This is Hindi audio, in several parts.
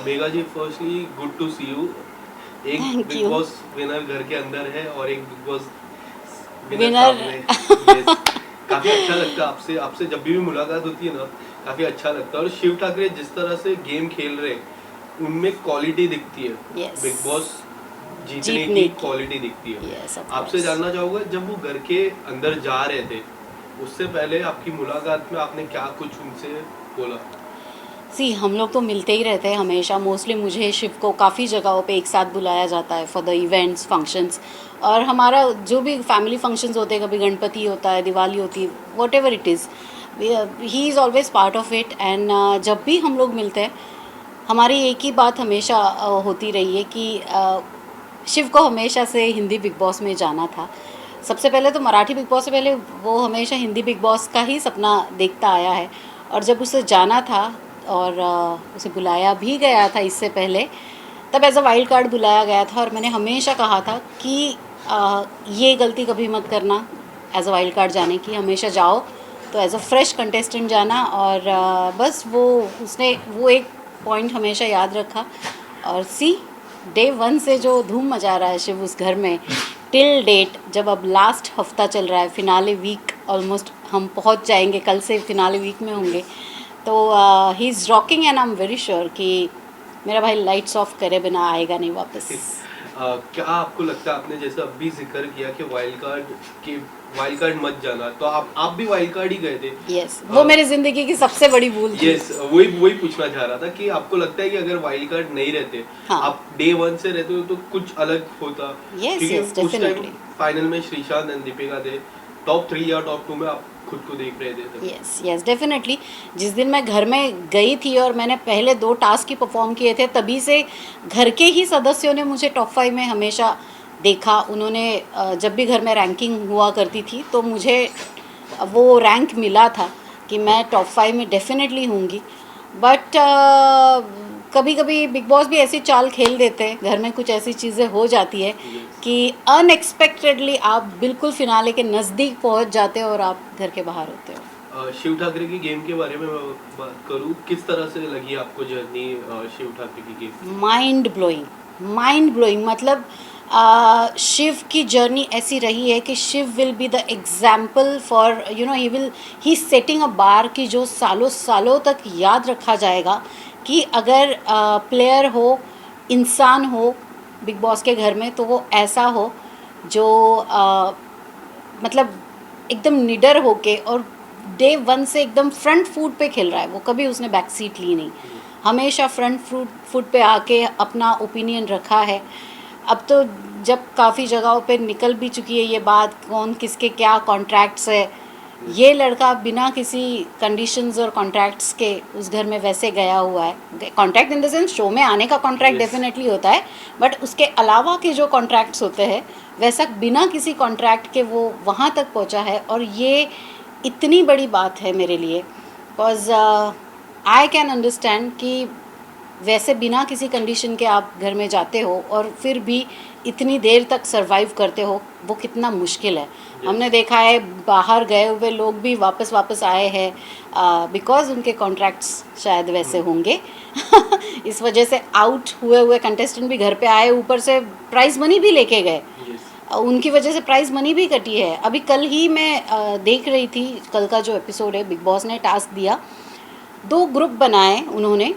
Mega ji, firstly good to see you. एक thank big you. Boss winner घर के अंदर है और एक बिग बॉस विनर विनर। सामने। यस, काफी अच्छा लगता है आपसे आपसे जब भी मुलाकात होती है ना, काफी अच्छा लगता है। और शिव ठाकरे जिस तरह से गेम खेल रहे हैं उनमें क्वालिटी दिखती है। यस। बिग बॉस जीतने जीतने की की। क्वालिटी दिखती है। यस ऑफ आपसे कोर्स। जानना चाहूंगा, जब वो घर के अंदर जा रहे थे उससे पहले आपकी मुलाकात में आपने क्या कुछ उनसे बोला? सी हम लोग तो मिलते ही रहते हैं हमेशा। मोस्टली मुझे शिव को काफ़ी जगहों पे एक साथ बुलाया जाता है फॉर द इवेंट्स फंक्शंस। और हमारा जो भी फैमिली फंक्शंस होते हैं, कभी गणपति होता है, दिवाली होती है, what ever it is, he is always part of it. And जब भी हम लोग मिलते हैं, हमारी एक ही बात हमेशा होती रही है कि शिव को हमेशा से हिंदी बिग बॉस में जाना था। सबसे पहले तो मराठी बिग बॉस से पहले वो हमेशा हिंदी बिग बॉस का ही सपना देखता आया है। और जब उसे जाना था और उसे बुलाया भी गया था इससे पहले, तब एज अ वाइल्ड कार्ड बुलाया गया था। और मैंने हमेशा कहा था कि ये गलती कभी मत करना एज अ वाइल्ड कार्ड जाने की, हमेशा जाओ तो एज अ फ्रेश कंटेस्टेंट जाना। और बस वो उसने वो एक पॉइंट हमेशा याद रखा। और सी, डे वन से जो धूम मचा रहा है शिव उस घर में, टिल डेट, जब अब लास्ट हफ्ता चल रहा है, फिनाले वीक ऑलमोस्ट हम पहुंच जाएंगे, कल से फिनाले वीक में होंगे। तो he is rocking and I am very sure कि मेरा भाई लाइट्स ऑफ करे बिना आएगा नहीं वापस। क्या आपको लगता है, आपने जैसे अभी जिक्र किया कि वाइल्ड कार्ड मत जाना, तो आप भी वाइल्ड कार्ड ही गए थे? यस, वो मेरी ज़िंदगी की सबसे बड़ी भूल थी। यस, वही वही पूछना चाह रहा था कि आपको लगता है कि अगर वाइल्ड कार्ड नहीं रहते, हाँ। आप डे वन से रहते हो तो कुछ अलग होता? यस क्योंकि यस उस टाइम डेफिनेटली। फाइनल में श्रीशांत एंड दीपिका थे, टॉप 3 या टॉप 2 में आप खुद को देख रहे थे तब। Yes yes definitely. जिस दिन मैं घर में गई थी और मैंने पहले 2 टास्क ही परफॉर्म किए थे, तभी से घर के ही सदस्यों ने मुझे टॉप 5 में हमेशा देखा। उन्होंने जब भी घर में रैंकिंग हुआ करती थी तो मुझे वो रैंक मिला था कि मैं टॉप 5 में डेफिनेटली होंगी। बट कभी कभी बिग बॉस भी ऐसी चाल खेल देते हैं, घर में कुछ ऐसी चीज़ें हो जाती है कि अनएक्सपेक्टेडली आप बिल्कुल फिनाले के नज़दीक पहुंच जाते हो और आप घर के बाहर होते हो। शिव ठाकरे की गेम के बारे में मैं बात करूं, किस तरह से लगी आपको जर्नी शिव ठाकरे की गेम की? Mind blowing, mind blowing. मतलब शिव की जर्नी ऐसी रही है कि Shiv will be the example for he setting a bar की जो सालों सालों तक याद रखा जाएगा। कि अगर प्लेयर हो, इंसान हो बिग बॉस के घर में, तो वो ऐसा हो जो मतलब एकदम निडर होके और डे वन से एकदम फ्रंट फुट पे खेल रहा है। वो कभी उसने बैक सीट ली नहीं, हमेशा फ्रंट फुट पे आके अपना ओपिनियन रखा है। अब तो जब काफ़ी जगहों पे निकल भी चुकी है ये बात, कौन किसके क्या कॉन्ट्रैक्ट्स है, ये लड़का बिना किसी कंडीशंस और कॉन्ट्रैक्ट्स के उस घर में वैसे गया हुआ है। Contract in the sense show में आने का कॉन्ट्रैक्ट यस। डेफिनेटली होता है, बट उसके अलावा के जो कॉन्ट्रैक्ट्स होते हैं, वैसा बिना किसी कॉन्ट्रैक्ट के वो वहाँ तक पहुँचा है। और ये इतनी बड़ी बात है मेरे लिए, बिकॉज आई कैन अंडरस्टैंड कि वैसे बिना किसी कंडीशन के आप घर में जाते हो और फिर भी इतनी देर तक सरवाइव करते हो, वो कितना मुश्किल है। हमने देखा है बाहर गए हुए लोग भी वापस वापस आए हैं बिकॉज उनके कॉन्ट्रैक्ट्स शायद वैसे होंगे। इस वजह से आउट हुए हुए कंटेस्टेंट भी घर पे आए, ऊपर से प्राइज मनी भी लेके गए। उनकी वजह से प्राइज मनी भी कटी है। अभी कल ही मैं देख रही थी, कल का जो एपिसोड है, बिग बॉस ने टास्क दिया, 2 ग्रुप बनाए उन्होंने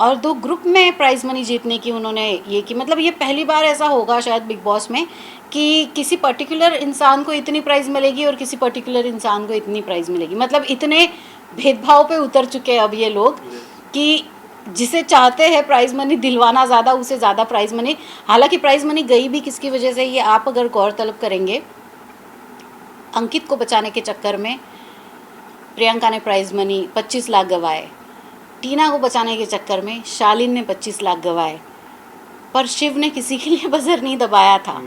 और 2 ग्रुप में प्राइज मनी जीतने की उन्होंने ये की। मतलब ये पहली बार ऐसा होगा शायद बिग बॉस में कि किसी पर्टिकुलर इंसान को इतनी प्राइज़ मिलेगी और किसी पर्टिकुलर इंसान को इतनी प्राइज़ मिलेगी। मतलब इतने भेदभाव पे उतर चुके हैं अब ये लोग कि जिसे चाहते हैं प्राइज़ मनी दिलवाना ज़्यादा, उसे ज़्यादा प्राइज़ मनी। हालांकि प्राइज़ मनी गई भी किसकी वजह से, ये आप अगर गौर तलब करेंगे, अंकित को बचाने के चक्कर में प्रियंका ने प्राइज़ मनी 25 लाख गंवाए, टीना को बचाने के चक्कर में शालीन ने 25 लाख गंवाए, पर शिव ने किसी के लिए बजर नहीं दबाया था।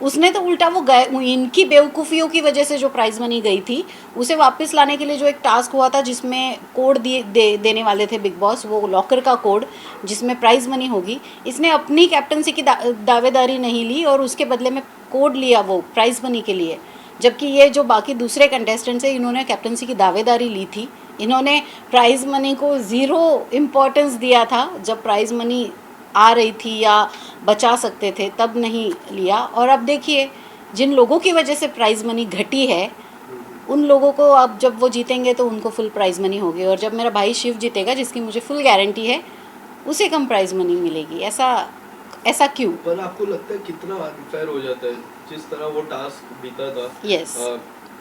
उसने तो उल्टा वो गए, इनकी बेवकूफ़ियों की वजह से जो प्राइज़ मनी गई थी उसे वापस लाने के लिए जो एक टास्क हुआ था जिसमें कोड देने वाले थे बिग बॉस, वो लॉकर का कोड जिसमें प्राइज़ मनी होगी, इसने अपनी कैप्टनसी की दावेदारी नहीं ली और उसके बदले में कोड लिया वो प्राइज़ मनी के लिए। जबकि ये जो बाकी दूसरे कंटेस्टेंट्स हैं, इन्होंने कैप्टनसी की दावेदारी ली थी इन्होंने प्राइज़ मनी को ज़ीरो इम्पोर्टेंस दिया था जब प्राइज़ मनी आ रही थी या बचा सकते थे, तब नहीं लिया। और अब देखिए जिन लोगों की वजह से प्राइज़ मनी घटी है, उन लोगों को अब जब वो जीतेंगे तो उनको फुल प्राइज़ मनी होगी, और जब मेरा भाई शिव जीतेगा जिसकी मुझे फुल गारंटी है, उसे कम प्राइज़ मनी मिलेगी। ऐसा क्यों? पर आपको लगता है कितना अनफेयर हो जाता है जिस तरह वो टास्क बीता था? Yes.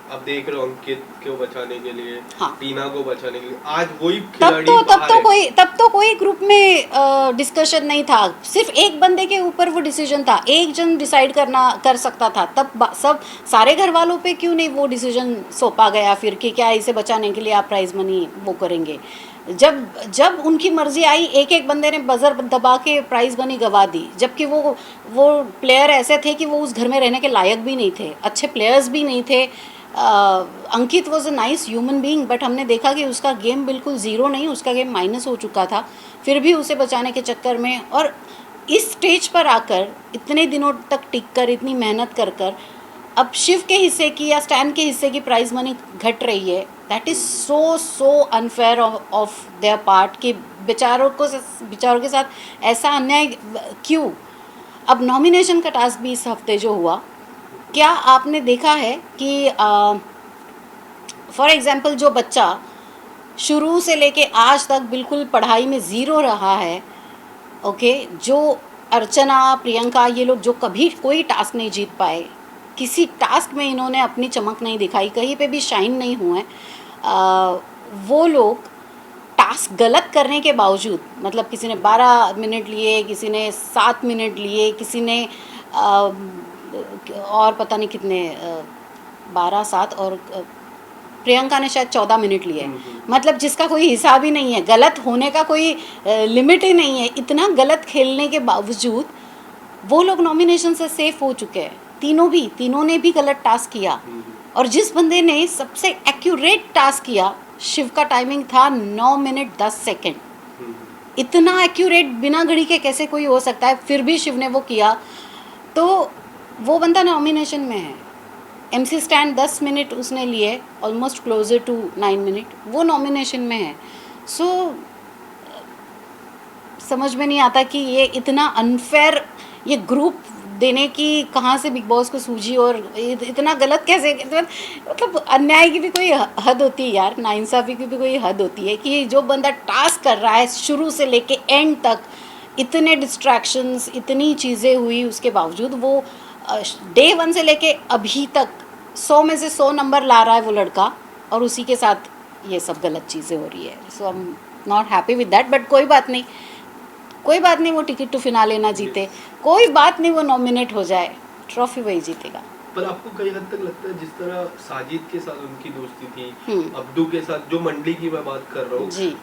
आप देख रहे हो अंकित को बचाने के लिए, हाँ। टीना को बचाने के लिए, आज वही तब खिलाड़ी तो बाहर है। तब तो कोई ग्रुप में डिस्कशन नहीं था, सिर्फ एक बंदे के ऊपर वो डिसीजन था, एक जन डिसाइड कर सकता था। तब सब सारे घर वालों पे क्यों नहीं वो डिसीजन सौंपा गया फिर कि क्या इसे बचाने के लिए आप प्राइज़ मनी वो करेंगे? जब उनकी मर्जी आई, एक एक बंदे ने बजर दबा के प्राइज़ मनी गवा दी, जबकि वो प्लेयर ऐसे थे कि वो उस घर में रहने के लायक भी नहीं थे, अच्छे प्लेयर्स भी नहीं थे। Ankit was a nice human being, but हमने देखा कि उसका गेम बिल्कुल ज़ीरो नहीं, उसका गेम माइनस हो चुका था, फिर भी उसे बचाने के चक्कर में। और इस स्टेज पर आकर इतने दिनों तक टिक कर, इतनी मेहनत कर अब शिव के हिस्से की या स्टैन के हिस्से की प्राइज़ मनी घट रही है। That is so unfair of their part कि बेचारों के साथ ऐसा अन्याय क्यों? अब नॉमिनेशन का टास्क भी इस हफ्ते जो हुआ, क्या आपने देखा है कि फॉर एग्ज़ाम्पल जो बच्चा शुरू से लेके आज तक बिल्कुल पढ़ाई में ज़ीरो रहा है, ओके, जो अर्चना, प्रियंका, ये लोग जो कभी कोई टास्क नहीं जीत पाए, किसी टास्क में इन्होंने अपनी चमक नहीं दिखाई, कहीं पे भी शाइन नहीं हुए, वो लोग टास्क गलत करने के बावजूद, मतलब किसी ने 12 मिनट लिए, किसी ने 7 मिनट लिए, किसी ने और पता नहीं कितने 12, 7 और प्रियंका ने शायद 14 मिनट लिए। मतलब जिसका कोई हिसाब ही नहीं है, गलत होने का कोई लिमिट ही नहीं है। इतना गलत खेलने के बावजूद वो लोग नॉमिनेशन से सेफ हो चुके हैं, तीनों ने भी गलत टास्क किया। और जिस बंदे ने सबसे एक्यूरेट टास्क किया, शिव का टाइमिंग था 9 मिनट 10 सेकेंड। इतना एक्यूरेट बिना घड़ी के कैसे कोई हो सकता है? फिर भी शिव ने वो किया, तो वो बंदा नॉमिनेशन में है। MC स्टैंड 10 मिनट उसने लिए, ऑलमोस्ट क्लोजर टू 9 मिनट, वो नॉमिनेशन में है। सो समझ में नहीं आता कि ये इतना अनफेयर, ये ग्रुप देने की कहाँ से बिग बॉस को सूझी, और इतना गलत कैसे, मतलब अन्याय की भी कोई हद होती है यार, नाइंसाफ़ी की भी कोई हद होती है कि जो बंदा टास्क कर रहा है शुरू से लेके एंड तक, इतने डिस्ट्रैक्शंस, इतनी चीज़ें हुई, उसके बावजूद वो डे 1 से लेके अभी तक 100 में से 100 नंबर ला रहा है वो लड़का, और उसी के साथ ये सब गलत चीज़ें हो रही है। So I am not happy with that, but कोई बात नहीं, वो टिकट टू फिनाले ना जीते, कोई बात नहीं, वो नॉमिनेट हो जाए, ट्रॉफी वही जीतेगा। पर आपको कई हद तक लगता है जिस तरह साजिद के साथ उनकी दोस्ती थी, अब्दू के साथ, जो मंडली की मैं बात कर रहा हूँ जी,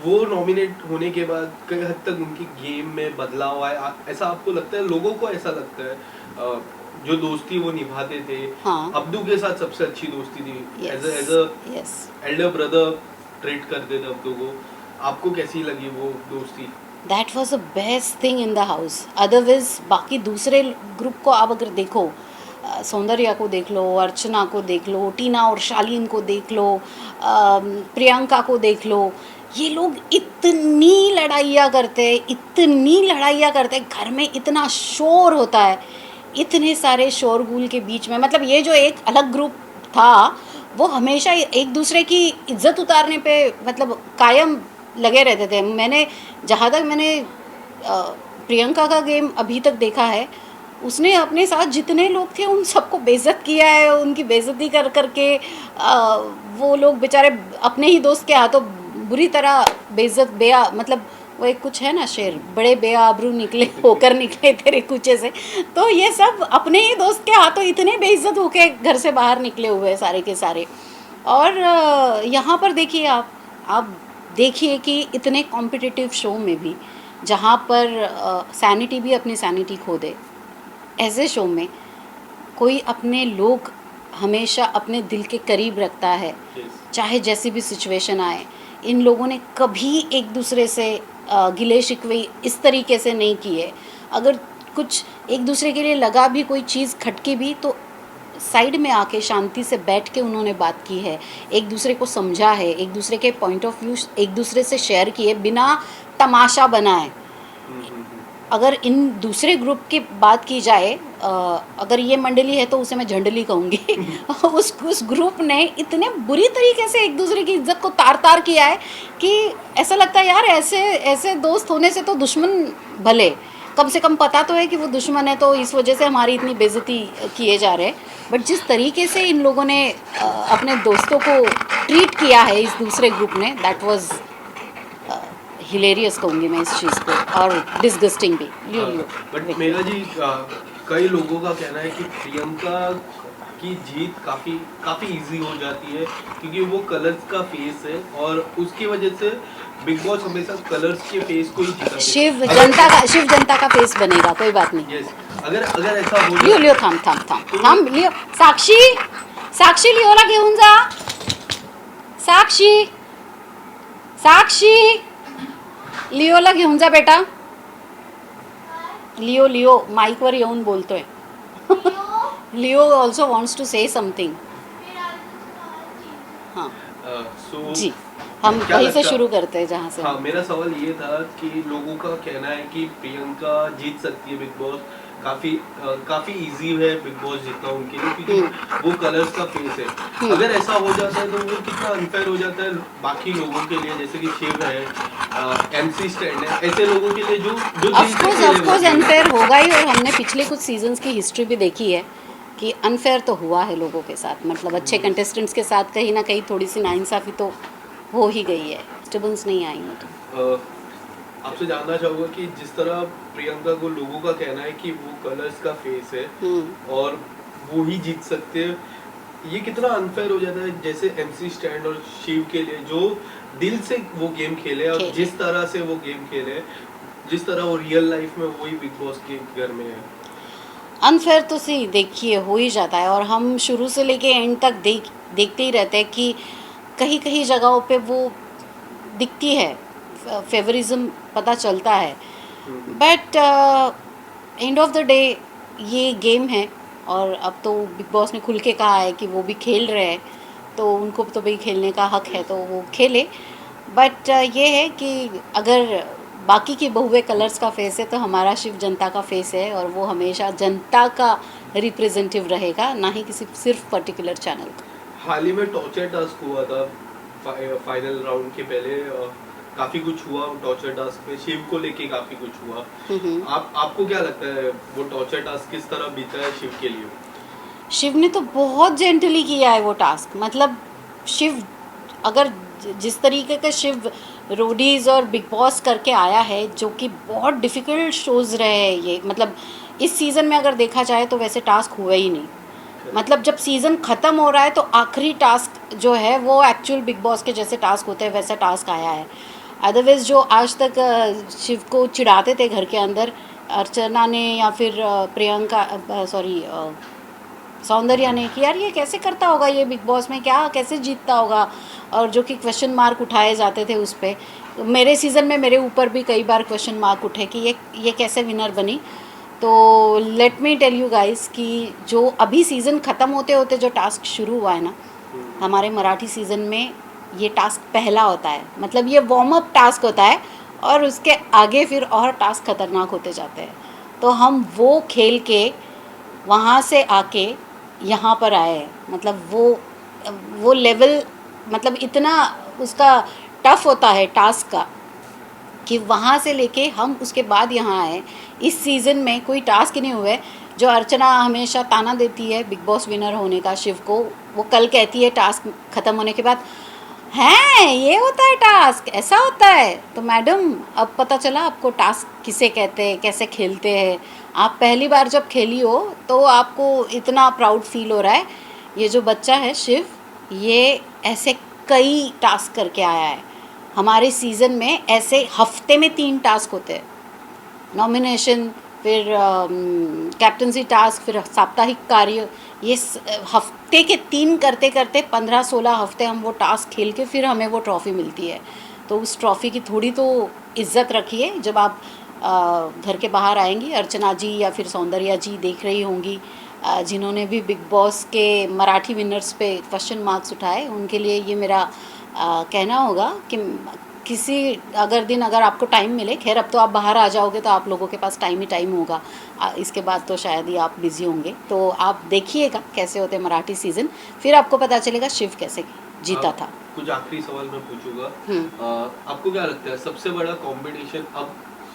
वो नॉमिनेट होने के बाद कई हद तक उनकी गेम में बदलाव आया, ऐसा आपको लगता है? लोगों को ऐसा लगता है जो दोस्ती वो निभाते थे, हाँ। अब्दू के साथ सबसे अच्छी दोस्ती थी, as a elder brother treat करते थे अब्दू को। आपको कैसी लगी वो दोस्ती? That was the best thing in the house. Otherwise बाकी दूसरे ग्रुप को आप अगर देखो, सौंदर्या को देख लो, अर्चना को देख लो, टीना और शालीन को देख लो, प्रियंका को देख लो, ये लोग इतनी लड़ाइयाँ करते, घर में इतना शोर होता है, इतने सारे शोरगुल के बीच में, मतलब ये जो एक अलग ग्रुप था, वो हमेशा एक दूसरे की इज्जत उतारने पे मतलब कायम लगे रहते थे। जहाँ तक मैंने प्रियंका का गेम अभी तक देखा है, उसने अपने साथ जितने लोग थे उन सबको बेइज्जत किया है, उनकी बेइज्जती करके वो लोग बेचारे अपने ही दोस्त के हाथों बुरी तरह बेइज्जत, मतलब वो एक कुछ है ना शेर, बड़े बेआबरू होकर निकले तेरे कूचे से, तो ये सब अपने ही दोस्त के हाथों इतने बेइज्जत होके घर से बाहर निकले हुए सारे के सारे। और यहाँ पर देखिए, आप देखिए कि इतने कॉम्पिटिटिव शो में भी, जहाँ पर सैनिटी भी अपनी सैनिटी खो दे, ऐसे शो में कोई अपने लोग हमेशा अपने दिल के करीब रखता है, चाहे जैसी भी सिचुएशन आए। इन लोगों ने कभी एक दूसरे से गिले शिकवे इस तरीके से नहीं किए। अगर कुछ एक दूसरे के लिए लगा भी, कोई चीज़ खटकी भी, तो साइड में आके शांति से बैठ के उन्होंने बात की है, एक दूसरे को समझा है, एक दूसरे के पॉइंट ऑफ व्यू एक दूसरे से शेयर किए बिना तमाशा बनाए। अगर इन दूसरे ग्रुप की बात की जाए, अगर ये मंडली है तो उसे मैं झंडली कहूँगी उस ग्रुप ने इतने बुरी तरीके से एक दूसरे की इज्जत को तार तार किया है कि ऐसा लगता है यार ऐसे दोस्त होने से तो दुश्मन भले, कम से कम पता तो है कि वो दुश्मन है, तो इस वजह से हमारी इतनी बेइज्जती किए जा रहे हैं। बट जिस तरीके से इन लोगों ने अपने दोस्तों को ट्रीट किया है इस दूसरे ग्रुप ने, दैट वाज हिलेरियस कहूँगी मैं इस चीज़ को, और डिसगस्टिंग भी। बट मेरा जी कई लोगों का कहना है कि प्रियंका की जीत काफ़ी इजी हो जाती है क्योंकि वो कलर्स का फेस है और उसकी वजह से बिग बॉस हमेशा कलर्स के फेस को ही जीता है। शिव जनता का फेस बनेगा, कोई बात नहीं। यस, अगर ऐसा हो लियो थांब लियो, साक्षी लिओला घेऊन जा, साक्षी लिओला घेऊन जा बेटा, लिओ माईकवर येऊन बोलतोय Leo also wants to say something. हाँ जी, हम वहीं से शुरू करते हैं जहाँ से। हाँ, मेरा सवाल ये था कि लोगों का कहना है कि प्रियंका जीत सकती है बिग बॉस, काफी इजी है बिग बॉस जीतना उनके लिए क्योंकि वो कलर्स का फेस है। अगर ऐसा हो जाता है तो वो कितना अनफेयर हो जाता है बाकी लोगों के लिए, जैसे कि शिव है, एमसी स्टैंड है, ऐसे लोगों के लिए जो ऑफ कोर्स अनफेयर होगा ही। और हमने पिछले कुछ सीजन्स की हिस्ट्री भी देखी है कि अनफेयर तो हुआ है लोगों के साथ, मतलब अच्छे कंटेस्टेंट्स के साथ कहीं ना कहीं थोड़ी सी नाइंसाफ़ी तो हो ही गई है, डिस्टर्बेंस नहीं आई है। तो आपसे जानना चाहूँगा कि जिस तरह प्रियंका को लोगों का कहना है कि वो कलर्स का फेस है और वो ही जीत सकते हैं, ये कितना अनफेयर हो जाता है जैसे एमसी स्टैंड और शिव के लिए जो दिल से वो गेम खेले और जिस तरह से वो गेम खेले, जिस तरह वो रियल लाइफ में वही बिग बॉस के घर में है। अनफेयर तो सी देखिए हो ही जाता है, और हम शुरू से लेके एंड तक देखते ही रहते हैं कि कहीं कहीं जगहों पे वो दिखती है, फेवरिज्म पता चलता है। But end of the day ये गेम है, और अब तो बिग बॉस ने खुल के कहा है कि वो भी खेल रहे हैं, तो उनको तो भाई खेलने का हक है तो वो खेले। बट ये है कि अगर बाकी की बहुए कलर्स का फेस है तो हमारा शिव जनता का फेस है, और वो हमेशा जनता का रिप्रेजेंटेटिव रहेगा, ना ही किसी सिर्फ पर्टिकुलर चैनल का। हाल ही में टॉर्चर टास्क हुआ था फाइनल राउंड के पहले, काफी कुछ हुआ टॉर्चर टास्क में, शिव को लेके काफी कुछ हुआ। आपको क्या लगता है वो टॉर्चर टास्क किस तरह बीता है शिव के लिए? शिव ने तो बहुत जेंटली किया है वो टास्क, मतलब शिव अगर जिस तरीके का शिव रोडीज और बिग बॉस करके आया है, जो कि बहुत डिफ़िकल्ट शोज़ रहे हैं ये, मतलब इस सीज़न में अगर देखा जाए तो वैसे टास्क हुआ ही नहीं। मतलब जब सीज़न ख़त्म हो रहा है तो आखिरी टास्क जो है वो एक्चुअल बिग बॉस के जैसे टास्क होते हैं वैसा टास्क आया है। अदरवाइज़ जो आज तक शिव को चिढ़ाते थे घर के अंदर, अर्चना ने या फिर प्रियंका सौंदर्या ने, कि यार ये कैसे करता होगा ये बिग बॉस में, क्या कैसे जीतता होगा, और जो कि क्वेश्चन मार्क उठाए जाते थे उस पर। मेरे सीज़न में मेरे ऊपर भी कई बार क्वेश्चन मार्क उठे कि ये कैसे विनर बनी। तो let me tell you guys कि जो अभी सीज़न ख़त्म होते होते जो टास्क शुरू हुआ है ना, हमारे मराठी सीज़न में ये टास्क पहला होता है, मतलब ये वार्म अप टास्क होता है, और उसके आगे फिर और टास्क खतरनाक होते जाते हैं। तो हम वो खेल के वहाँ से आके यहाँ पर आए हैं, मतलब वो लेवल, मतलब इतना उसका टफ होता है टास्क का कि वहाँ से लेके हम उसके बाद यहाँ आए। इस सीज़न में कोई टास्क ही नहीं हुए। जो अर्चना हमेशा ताना देती है बिग बॉस विनर होने का शिव को, वो कल कहती है टास्क ख़त्म होने के बाद, हैं ये होता है टास्क, ऐसा होता है। तो मैडम अब पता चला आपको टास्क किसे कहते हैं, कैसे खेलते हैं। आप पहली बार जब खेली हो तो आपको इतना प्राउड फील हो रहा है। ये जो बच्चा है शिव, ये ऐसे कई टास्क करके आया है। हमारे सीज़न में ऐसे हफ्ते में 3 टास्क होते हैं, नॉमिनेशन, फिर कैप्टनसी टास्क, फिर साप्ताहिक कार्य। ये हफ्ते के 3 करते करते 15-16 हफ्ते हम वो टास्क खेल के फिर हमें वो ट्रॉफ़ी मिलती है। तो उस ट्रॉफ़ी की थोड़ी तो इज़्ज़त रखिए। जब आप घर के बाहर आएंगी, अर्चना जी या फिर सौंदर्या जी देख रही होंगी जिन्होंने भी बिग बॉस के मराठी विनर्स पे क्वेश्चन मार्क्स उठाए, उनके लिए ये मेरा कहना होगा कि किसी अगर आपको टाइम मिले, खैर अब तो आप बाहर आ जाओगे तो आप लोगों के पास टाइम ही टाइम होगा, इसके बाद तो शायद ही आप बिज़ी होंगे, तो आप देखिएगा कैसे होते मराठी सीज़न, फिर आपको पता चलेगा शिव कैसे जीता था। कुछ आखिरी सवाल मैं पूछूंगा, आपको क्या लगता है सबसे बड़ा कंपटीशन अब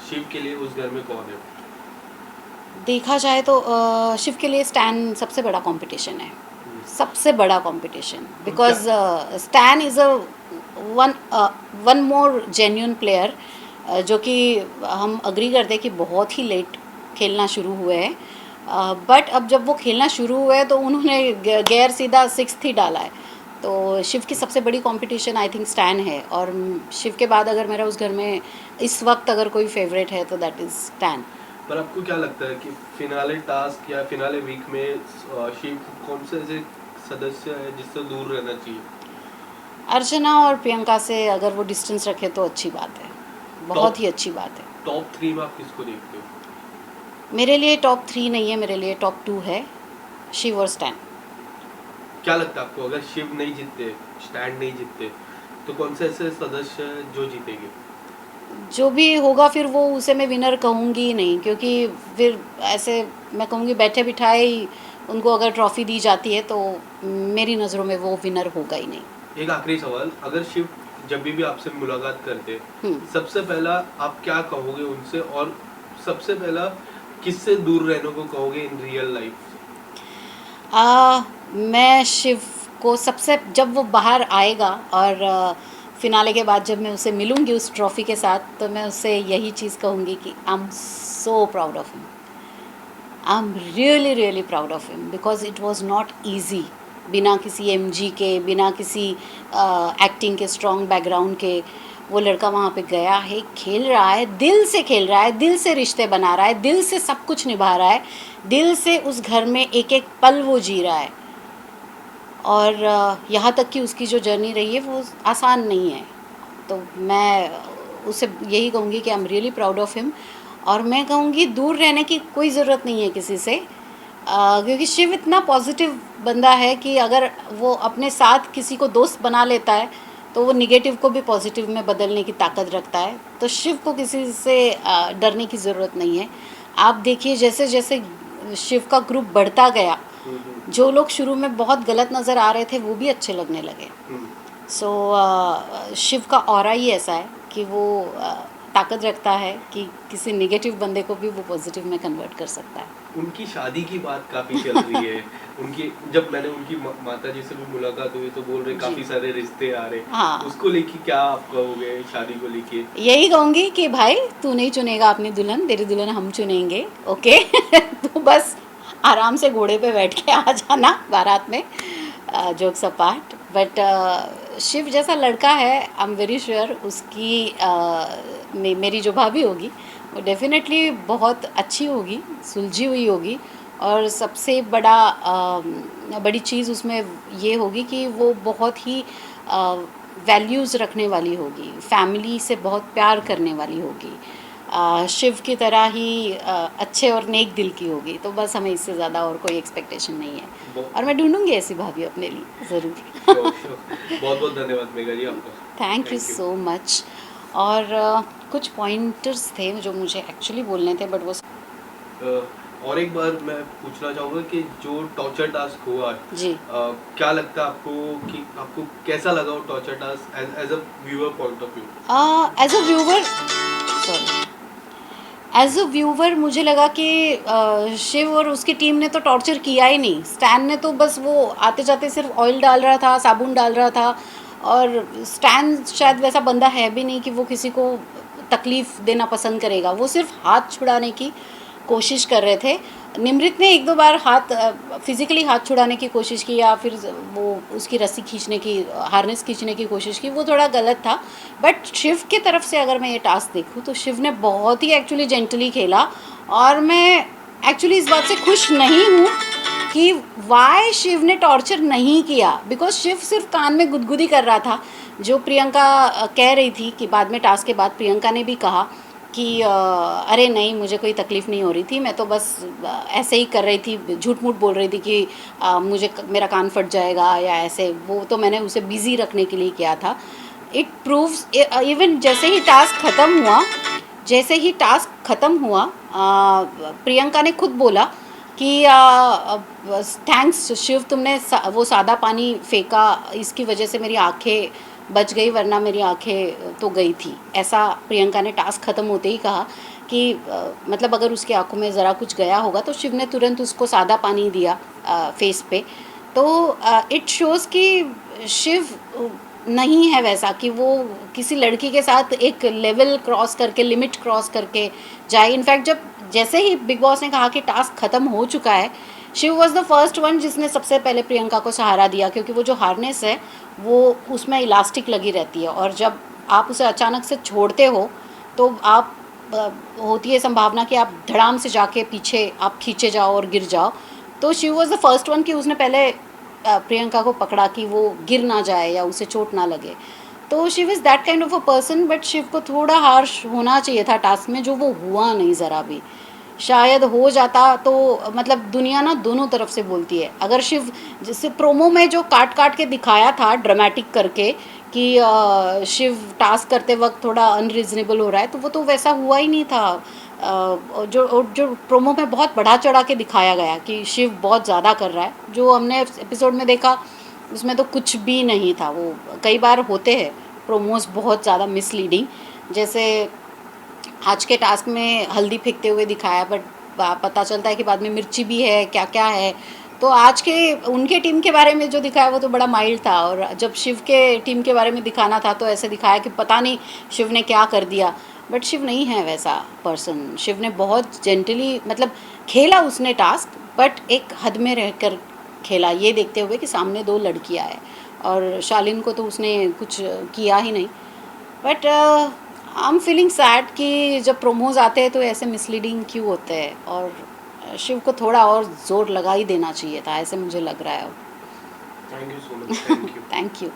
शिव के लिए उस घर में कौन है? देखा जाए तो शिव के लिए स्टैन सबसे बड़ा कंपटीशन है, सबसे बड़ा competition, because stand is a one more genuine player, जो कि हम अग्री करते हैं कि बहुत ही लेट खेलना शुरू हुए हैं, बट अब जब वो खेलना शुरू हुए तो उन्होंने गैर सीधा 6th ही डाला है, तो शिव की सबसे बड़ी कंपटीशन आई थिंक स्टैन है, और शिव के बाद अगर मेरा उस घर में इस वक्त अगर कोई फेवरेट है तो दैट इज़ स्टैन। पर आपको क्या लगता है कि फिनाले टास्क या फिनाले वीक में शिव कौन से ऐसे सदस्य है जिससे दूर रहना चाहिए? अर्चना और प्रियंका से अगर वो डिस्टेंस रखे तो अच्छी बात है, बहुत ही अच्छी बात है। टॉप 3 में आप किसको देखते हो? मेरे लिए टॉप 3 नहीं है, मेरे लिए टॉप 2 है, शिव और स्टैन। क्या लगता है आपको, अगर शिव नहीं जीतते, स्टैन नहीं जीतते, तो कौन से ऐसे सदस्य हैं जो जीतेंगे? जो भी होगा फिर वो उसे मैं विनर कहूँगी ही नहीं, क्योंकि फिर ऐसे मैं कहूँगी बैठे बिठाए ही उनको अगर ट्रॉफी दी जाती है तो मेरी नज़रों में वो विनर होगा ही नहीं। एक आखिरी सवाल, अगर शिव जब भी आपसे मुलाकात करते, सबसे पहला आप क्या कहोगे उनसे, और सबसे पहला किससे दूर रहने को कहोगे इन रियल लाइफ? मैं शिव को सबसे, जब वो बाहर आएगा और फिनाले के बाद जब मैं उसे मिलूँगी उस ट्रॉफ़ी के साथ, तो मैं उससे यही चीज़ कहूँगी कि I am so proud of him, I am really really proud of him, because it was not easy, बिना किसी MG के, बिना किसी एक्टिंग के स्ट्रॉन्ग बैकग्राउंड के, वो लड़का वहाँ पे गया है, खेल रहा है, दिल से खेल रहा है, दिल से रिश्ते बना रहा है, दिल से सब कुछ निभा रहा है, दिल से उस घर में एक एक पल वो जी रहा है, और यहाँ तक कि उसकी जो जर्नी रही है वो आसान नहीं है, तो मैं उसे यही कहूँगी कि I am really proud of him, और मैं कहूँगी दूर रहने की कोई ज़रूरत नहीं है किसी से, क्योंकि शिव इतना पॉजिटिव बंदा है कि अगर वो अपने साथ किसी को दोस्त बना लेता है तो वो निगेटिव को भी पॉजिटिव में बदलने की ताकत रखता है, तो शिव को किसी से डरने की ज़रूरत नहीं है। आप देखिए जैसे जैसे शिव का ग्रुप बढ़ता गया, जो लोग शुरू में बहुत गलत नज़र आ रहे थे वो भी अच्छे लगने लगे। सो शिव का ऑरा ही ऐसा है कि वो ताकत रखता है कि किसी नेगेटिव बंदे को भी वो पॉजिटिव में कन्वर्ट कर सकता है। उनकी शादी की बात काफी चल रही है उनकी, जब मैंने उनकी माता जी से भी मुलाकात हुई तो बोल रहे काफी सारे रिश्ते आ रहे, हाँ, उसको लेके क्या आप कहोगे शादी को लेके? यही कहूँगी कि भाई तू नहीं चुनेगा अपनी दुल्हन, तेरी दुल्हन हम चुनेंगे, ओके? तो बस आराम से घोड़े पे बैठ के आ जाना बारात में, जोक्स अपार्ट, बट शिव जैसा लड़का है, आई एम वेरी श्योर उसकी मेरी जो भाभी होगी वो डेफिनेटली बहुत अच्छी होगी, सुलझी हुई होगी, और सबसे बड़ी चीज़ उसमें ये होगी कि वो बहुत ही वैल्यूज़ रखने वाली होगी, फैमिली से बहुत प्यार करने वाली होगी, शिव की तरह ही अच्छे और नेक दिल की होगी, तो बस हमें इससे ज़्यादा और कोई एक्सपेक्टेशन नहीं है, और मैं ढूंढूंगी ऐसी भाभी अपने लिए ज़रूर। बहुत बहुत धन्यवाद मेघा जी आपका। Thank you so much. और कुछ पॉइंटर्स थे जो मुझे एक्चुअली बोलने थे, बट वो और एक बार मैं पूछना चाहूँगा कि जो टॉर्चर टास्क हुआ जी, क्या लगता है आपको कि आपको कैसा लगा वो torture task as a viewer point of view? As a viewer, sorry, as a viewer मुझे लगा कि शिव और उसकी टीम ने तो टॉर्चर किया ही नहीं, स्टैन ने तो बस वो आते जाते सिर्फ ऑयल डाल रहा था, साबुन डाल रहा था, और स्टैन शायद वैसा बंदा है भी नहीं कि वो किसी को तकलीफ़ देना पसंद करेगा, वो सिर्फ हाथ छुड़ाने की कोशिश कर रहे थे। निमृत ने एक दो बार हाथ फिज़िकली हाथ छुड़ाने की कोशिश की, या फिर वो उसकी रस्सी खींचने की, हार्नेस खींचने की कोशिश की, वो थोड़ा गलत था, बट शिव की तरफ से अगर मैं ये टास्क देखूँ तो शिव ने बहुत ही एक्चुअली जेंटली खेला, और मैं एक्चुअली इस बात से खुश नहीं हूँ कि वाई शिव ने टॉर्चर नहीं किया, बिकॉज शिव सिर्फ कान में गुदगुदी कर रहा था, जो प्रियंका कह रही थी कि बाद में टास्क के बाद प्रियंका ने भी कहा कि अरे नहीं मुझे कोई तकलीफ़ नहीं हो रही थी, मैं तो बस ऐसे ही कर रही थी, झूठ मूठ बोल रही थी कि मेरा कान फट जाएगा या ऐसे, वो तो मैंने उसे बिज़ी रखने के लिए किया था। इट प्रूव्स, इवन जैसे ही टास्क ख़त्म हुआ प्रियंका ने खुद बोला कि थैंक्स शिव, तुमने वो सादा पानी फेंका, इसकी वजह से मेरी आंखें बच गई, वरना मेरी आंखें तो गई थी। ऐसा प्रियंका ने टास्क ख़त्म होते ही कहा कि मतलब अगर उसकी आंखों में ज़रा कुछ गया होगा तो शिव ने तुरंत उसको सादा पानी दिया फेस पे। तो इट शोज़ कि शिव नहीं है वैसा कि वो किसी लड़की के साथ एक लेवल क्रॉस करके, लिमिट क्रॉस करके जाए। इनफैक्ट जैसे ही बिग बॉस ने कहा कि टास्क ख़त्म हो चुका है, Shiv was the first one जिसने सबसे पहले प्रियंका को सहारा दिया, क्योंकि वो जो हार्नेस है वो उसमें इलास्टिक लगी रहती है, और जब आप उसे अचानक से छोड़ते हो तो आप होती है संभावना कि आप धड़ाम से जाके पीछे आप खींचे जाओ और गिर जाओ। तो Shiv was the first one कि उसने पहले प्रियंका को पकड़ा कि वो गिर ना जाए या उसे चोट ना लगे। तो Shiv is that kind of a person, but Shiv को थोड़ा हार्श होना चाहिए था टास्क में, जो वो हुआ नहीं ज़रा भी। शायद हो जाता तो मतलब दुनिया ना दोनों तरफ से बोलती है। अगर शिव जैसे प्रोमो में जो काट काट के दिखाया था ड्रामेटिक करके कि शिव टास्क करते वक्त थोड़ा अनरीजनेबल हो रहा है, तो वो तो वैसा हुआ ही नहीं था। जो प्रोमो में बहुत बढ़ा चढ़ा के दिखाया गया कि शिव बहुत ज़्यादा कर रहा है, जो हमने एपिसोड में देखा उसमें तो कुछ भी नहीं था। वो कई बार होते हैं प्रोमोज बहुत ज़्यादा मिसलीडिंग, जैसे आज के टास्क में हल्दी फेंकते हुए दिखाया, बट पता चलता है कि बाद में मिर्ची भी है, क्या क्या है। तो आज के उनके टीम के बारे में जो दिखाया वो तो बड़ा माइल्ड था, और जब शिव के टीम के बारे में दिखाना था तो ऐसे दिखाया कि पता नहीं शिव ने क्या कर दिया। बट शिव नहीं है वैसा पर्सन। शिव ने बहुत जेंटली मतलब खेला उसने टास्क, बट एक हद में रहकर खेला, ये देखते हुए कि सामने दो लड़कियां हैं, और शालीन को तो उसने कुछ किया ही नहीं। But I am feeling sad कि जब प्रोमोज आते हैं तो ऐसे मिसलीडिंग क्यों होते हैं, और शिव को थोड़ा और जोर लगा ही देना चाहिए था, ऐसे मुझे लग रहा है। Thank you so much, thank you. Thank you.